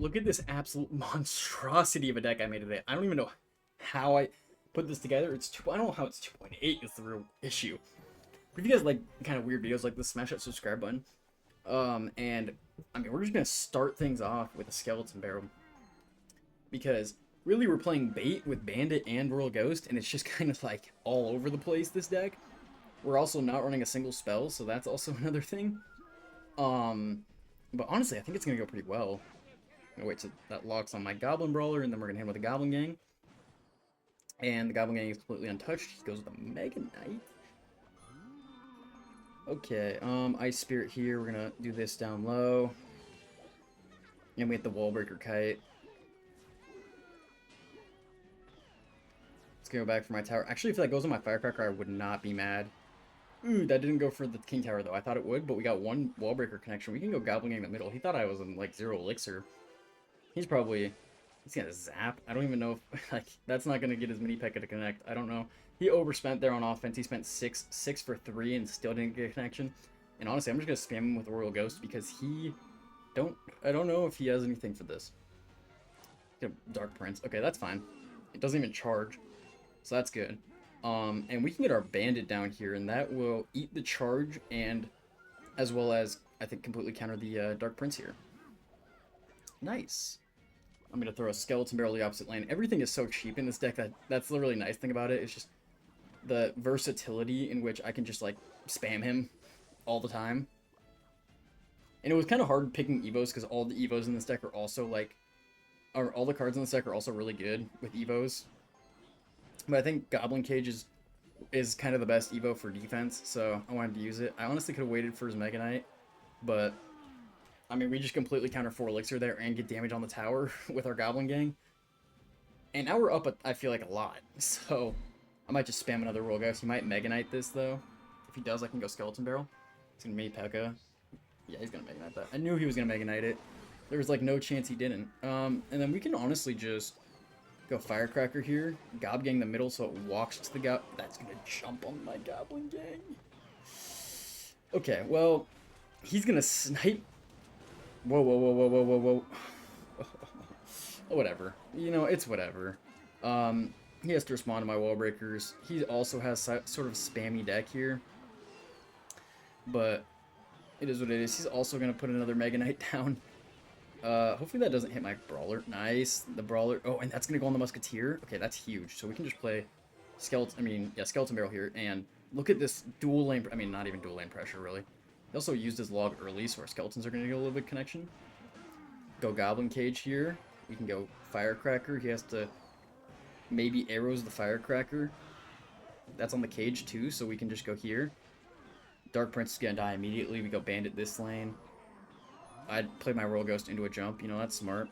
look at this absolute monstrosity of a deck I made today. I don't even know how I put this together. I don't know how it's 2.8 is the real issue. If you guys like kind of weird videos like this, smash that subscribe button. And I mean, we're just gonna start things off with a skeleton barrel because really we're playing bait with Bandit and Royal Ghost, and it's just kind of like all over the place. This deck. We're also not running a single spell, so that's also another thing. But honestly, I think it's gonna go pretty well. I'm gonna wait till that locks on my Goblin Brawler, and then we're gonna hit him with a Goblin Gang. And the Goblin Gang is completely untouched. He goes with a Mega Knight. Okay, Ice Spirit here. We're gonna do this down low. And we hit the Wallbreaker Kite. Let's go back for my tower. Actually, if that goes on my Firecracker, I would not be mad. Ooh, that didn't go for the King Tower, though. I thought it would, but we got one Wallbreaker connection. We can go Goblin Gang in the middle. He thought I was in, like, 0 elixir. He's gonna zap. I don't even know if, like, that's not gonna get his mini P.E.K.K.A to connect. I don't know. He overspent there on offense. He spent 6 for 3 and still didn't get a connection. And honestly, I'm just gonna spam him with Royal Ghost because I don't know if he has anything for this. Dark Prince. Okay, that's fine. It doesn't even charge, so that's good. And we can get our Bandit down here, and that will eat the charge, and as well as, I think, completely counter the Dark Prince here. Nice. I'm going to throw a Skeleton Barrel the opposite lane. Everything is so cheap in this deck. That's the really nice thing about it. It's just the versatility in which I can just, like, spam him all the time. And it was kind of hard picking Evos, because all the Evos in this deck are also, like, all the cards in this deck are also really good with Evos. But I think Goblin Cage is kind of the best Evo for defense, so I wanted to use it. I honestly could have waited for his Mega Knight, but I mean, we just completely counter 4 elixir there and get damage on the tower with our Goblin Gang. And now we're up, I feel like, a lot. So I might just spam another Royal Ghost. He might Mega Knight this, though. If he does, I can go Skeleton Barrel. He's going to Mega P.E.K.K.A. Yeah, he's going to Mega Knight that. I knew he was going to Mega Knight it. There was, like, no chance he didn't. And then we can honestly just go Firecracker here. Gob Gang the middle so it walks to the Gob. That's going to jump on my Goblin Gang. Okay, well, he's going to snipe. Whoa, whoa, whoa, whoa, whoa, whoa, whoa. Whatever. You know, it's whatever. He has to respond to my wall breakers. He also has sort of spammy deck here. But it is what it is. He's also going to put another Mega Knight down. Hopefully that doesn't hit my Brawler. Nice. The Brawler. Oh, and that's going to go on the Musketeer. Okay, that's huge. So we can just play Skeleton Barrel here. And look at this dual lane. I mean, not even dual lane pressure, really. He also used his log early, so our Skeletons are going to get a little bit of connection. Go Goblin Cage here. We can go Firecracker. He has to maybe arrows the Firecracker. That's on the cage too, so we can just go here. Dark Prince is going to die immediately. We go Bandit this lane. I'd play my Royal Ghost into a jump. You know, that's smart.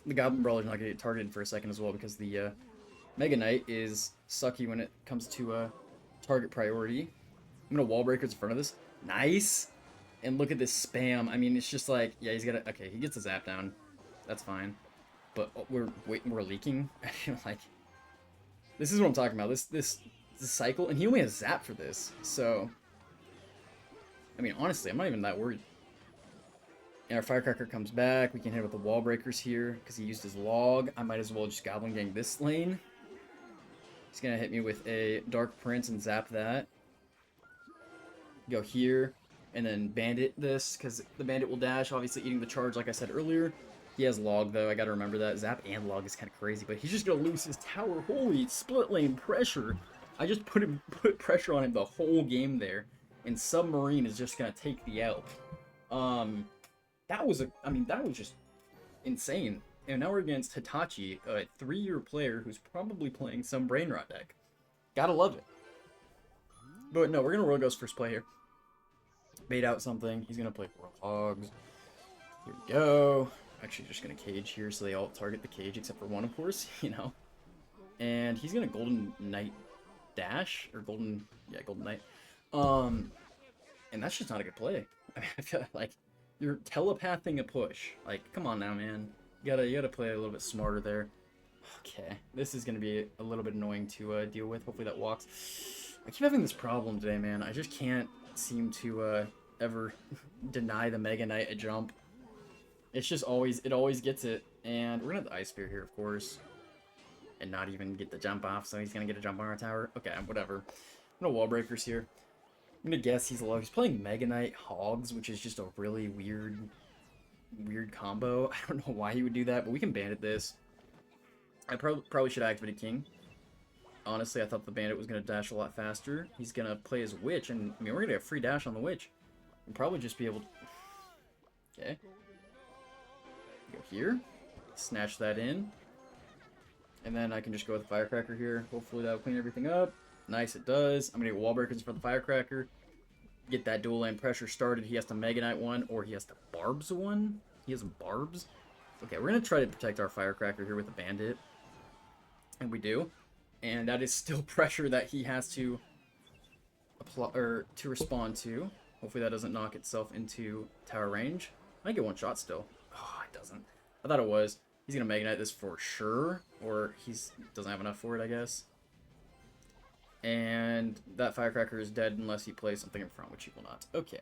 The Goblin Brawler's not going to get targeted for a second as well because the Mega Knight is sucky when it comes to target priority. I'm going to Wall Breakers in front of this. Nice! And look at this spam. I mean, it's just like, yeah, he's got to... Okay, he gets a zap down. That's fine. But we're leaking. I feel like... This is what I'm talking about. This cycle. And he only has zap for this. So... I mean, honestly, I'm not even that worried. And our Firecracker comes back. We can hit with the Wall Breakers here because he used his log. I might as well just Goblin Gang this lane. He's going to hit me with a Dark Prince and zap that. Go here, and then Bandit this, because the Bandit will dash, obviously eating the charge like I said earlier. He has log, though, I gotta remember that. Zap and log is kind of crazy, but he's just gonna lose his tower. Holy split lane pressure. I just put pressure on him the whole game there, and Submarine is just gonna take the L. That was just insane. And now we're against Hitachi, a 3-year player who's probably playing some Brain Rot deck. Gotta love it. But no, we're gonna Royal Ghost first play here. Bait out something. He's gonna play Royal Hogs. Here we go. Actually, just gonna cage here so they all target the cage except for one, of course, you know. And he's gonna Golden Knight dash or Golden Knight. And that's just not a good play. I mean, I feel like you're telepathing a push. Like, come on now, man. You gotta play a little bit smarter there. Okay, this is gonna be a little bit annoying to deal with. Hopefully that walks. I keep having this problem today, man. I just can't seem to ever deny the Mega Knight a jump. It's just always, it always gets it. And we're gonna have the Ice Spear here, of course. And not even get the jump off, so he's gonna get a jump on our tower. Okay, whatever. I'm gonna Wall Breakers here. I'm gonna guess he's low. He's playing Mega Knight Hogs, which is just a really weird combo. I don't know why he would do that, but we can Bandit this. I probably should have activated King. Honestly, I thought the Bandit was gonna dash a lot faster. He's gonna play his Witch, and I mean, we're gonna get a free dash on the Witch. And probably just be able to... Okay. Go here. Snatch that in. And then I can just go with the Firecracker here. Hopefully that'll clean everything up. Nice, it does. I'm gonna get Wall Breakers for the Firecracker. Get that dual lane pressure started. He has to Mega Knight one, or he has to Barbs one. He has Barbs. Okay, we're gonna try to protect our Firecracker here with the Bandit. And we do. And that is still pressure that he has to apply, or to respond to. Hopefully that doesn't knock itself into tower range. I get one shot still. Oh, it doesn't. I thought it was. He's gonna Mega Knight this for sure, or he's doesn't have enough for it, I guess. And that Firecracker is dead unless he plays something in front, which he will not. Okay.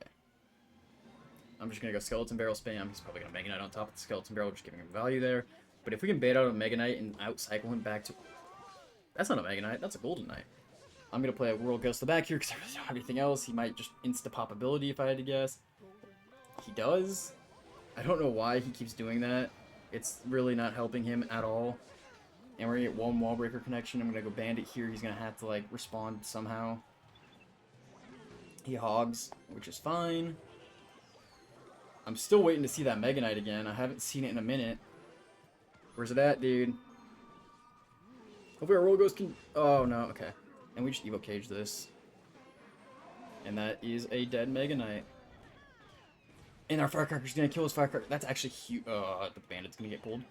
I'm just gonna go Skeleton Barrel spam. He's probably gonna Mega Knight on top of the Skeleton Barrel, just giving him value there. But if we can bait out a Mega Knight and outcycle him back to... That's not a Mega Knight, that's a Golden Knight. I'm gonna play a World Ghost to the back here because I really don't have anything else. He might just insta-pop ability if I had to guess. He does. I don't know why he keeps doing that. It's really not helping him at all. And we're gonna get one Wall Breaker connection. I'm gonna go Bandit here. He's gonna have to like respond somehow. He hogs, which is fine. I'm still waiting to see that Mega Knight again. I haven't seen it in a minute. Where's it at, dude? Hopefully our Roll Ghost can... Oh, no, okay. And we just Evo Cage this. And that is a dead Mega Knight. And our Firecracker's gonna kill his Firecracker. That's actually huge. The Bandit's gonna get pulled.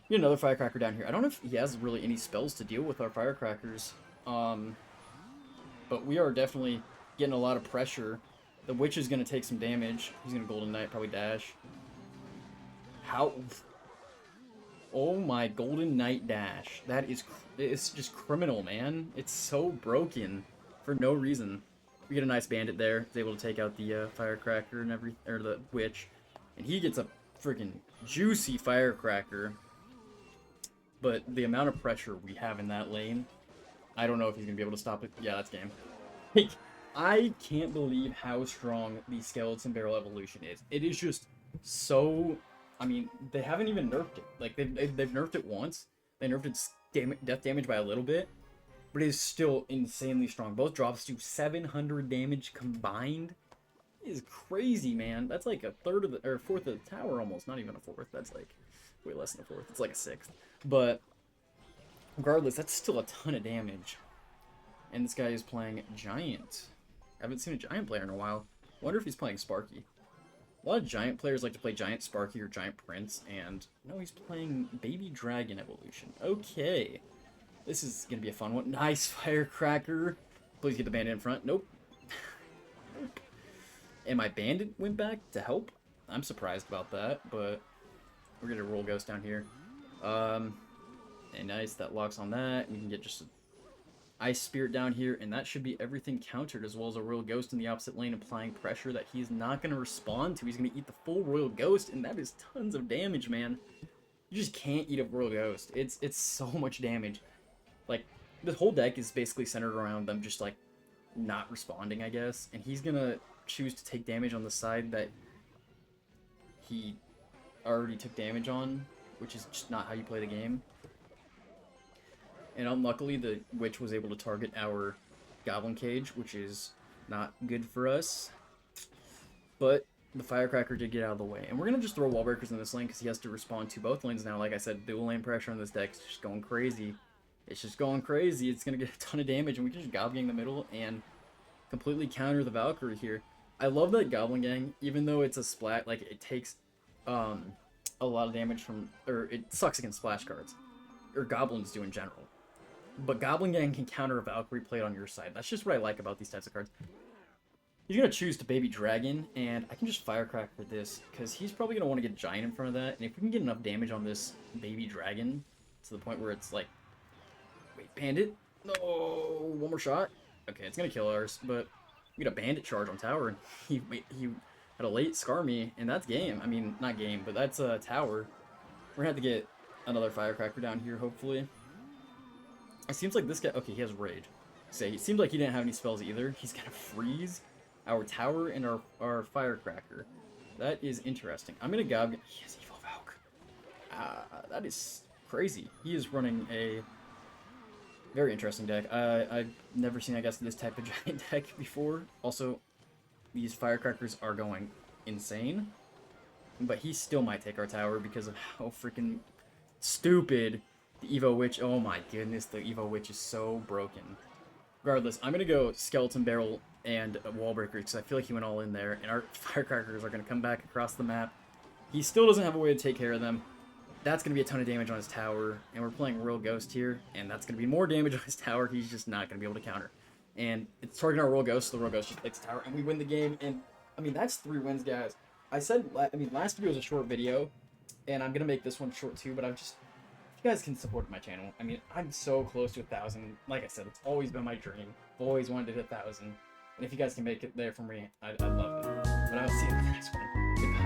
Get another Firecracker down here. I don't know if he has really any spells to deal with our Firecrackers. But we are definitely getting a lot of pressure. The Witch is gonna take some damage. He's gonna Golden Knight, probably dash. How... Oh my Golden Knight dash. That is... It's just criminal, man. It's so broken. For no reason. We get a nice Bandit there. He's able to take out the Firecracker and or the Witch. And he gets a freaking juicy Firecracker. But the amount of pressure we have in that lane, I don't know if he's going to be able to stop it. Yeah, that's game. Like, I can't believe how strong the Skeleton Barrel evolution is. It is just so... I mean, they haven't even nerfed it. Like, they've nerfed it once. They nerfed its death damage by a little bit. But it is still insanely strong. Both drops do 700 damage combined. It is crazy, man. That's like a third of the... Or a fourth of the tower almost. Not even a fourth. That's like... way less than a fourth. It's like a sixth. But regardless, that's still a ton of damage. And this guy is playing Giant. I haven't seen a Giant player in a while. Wonder if he's playing Sparky. A lot of Giant players like to play Giant Sparky or Giant Prince, and no, he's playing Baby Dragon Evolution. Okay. This is going to be a fun one. Nice Firecracker. Please get the Bandit in front. Nope. Nope. And my Bandit went back to help. I'm surprised about that, but... We're gonna Roll Ghost down here. And nice, that locks on that. We can get just an Ice Spirit down here, and that should be everything countered, as well as a Royal Ghost in the opposite lane applying pressure that he's not gonna respond to. He's gonna eat the full Royal Ghost, and that is tons of damage, man. You just can't eat a Royal Ghost. It's so much damage. Like, the whole deck is basically centered around them just, like, not responding, I guess. And he's gonna choose to take damage on the side that he already took damage on, which is just not how you play the game. And unluckily, the Witch was able to target our Goblin Cage, which is not good for us. But the Firecracker did get out of the way. And we're going to just throw Wall Breakers in this lane because he has to respond to both lanes now. Like I said, dual lane pressure on this deck is just going crazy. It's just going crazy. It's going to get a ton of damage, and we can just Goblin Gang the middle and completely counter the Valkyrie here. I love that Goblin Gang, even though it's a splat, like, it takes... a lot of damage from, or it sucks against splash cards, or goblins do in general. But Goblin Gang can counter a Valkyrie played on your side. That's just what I like about these types of cards. He's gonna choose to Baby Dragon, and I can just Firecracker this, because he's probably gonna want to get Giant in front of that, and if we can get enough damage on this Baby Dragon, to the point where it's like, wait, Bandit? No, one more shot? Okay, it's gonna kill ours, but we got a Bandit charge on tower, and he had a late scar me, and that's game. I mean, not game, but that's a tower. We're gonna have to get another firecracker down here, hopefully. It seems like this guy... Okay, he has rage. Say, it seems like he didn't have any spells either. He's gonna freeze our tower and our firecracker. That is interesting. I'm gonna gob... He has Evo Valk. That is crazy. He is running a very interesting deck. I've never seen, I guess, this type of giant deck before. Also, these firecrackers are going insane. But he still might take our tower because of how freaking stupid the Evo Witch... Oh my goodness, the Evo Witch is so broken. Regardless, I'm going to go Skeleton Barrel and Wall Breaker because I feel like he went all in there. And our firecrackers are going to come back across the map. He still doesn't have a way to take care of them. That's going to be a ton of damage on his tower. And we're playing Royal Ghost here. And that's going to be more damage on his tower. He's just not going to be able to counter. And it's targeting our Royal Ghost, so the Royal Ghost just takes the tower. And we win the game. And, I mean, that's 3 wins, guys. I said, last video was a short video. And I'm going to make this one short too. But I'm just... If you guys can support my channel, I mean, I'm so close to 1,000. Like I said, it's always been my dream. Always wanted to hit 1,000. And if you guys can make it there for me, I'd love it. But I'll see you in the next one.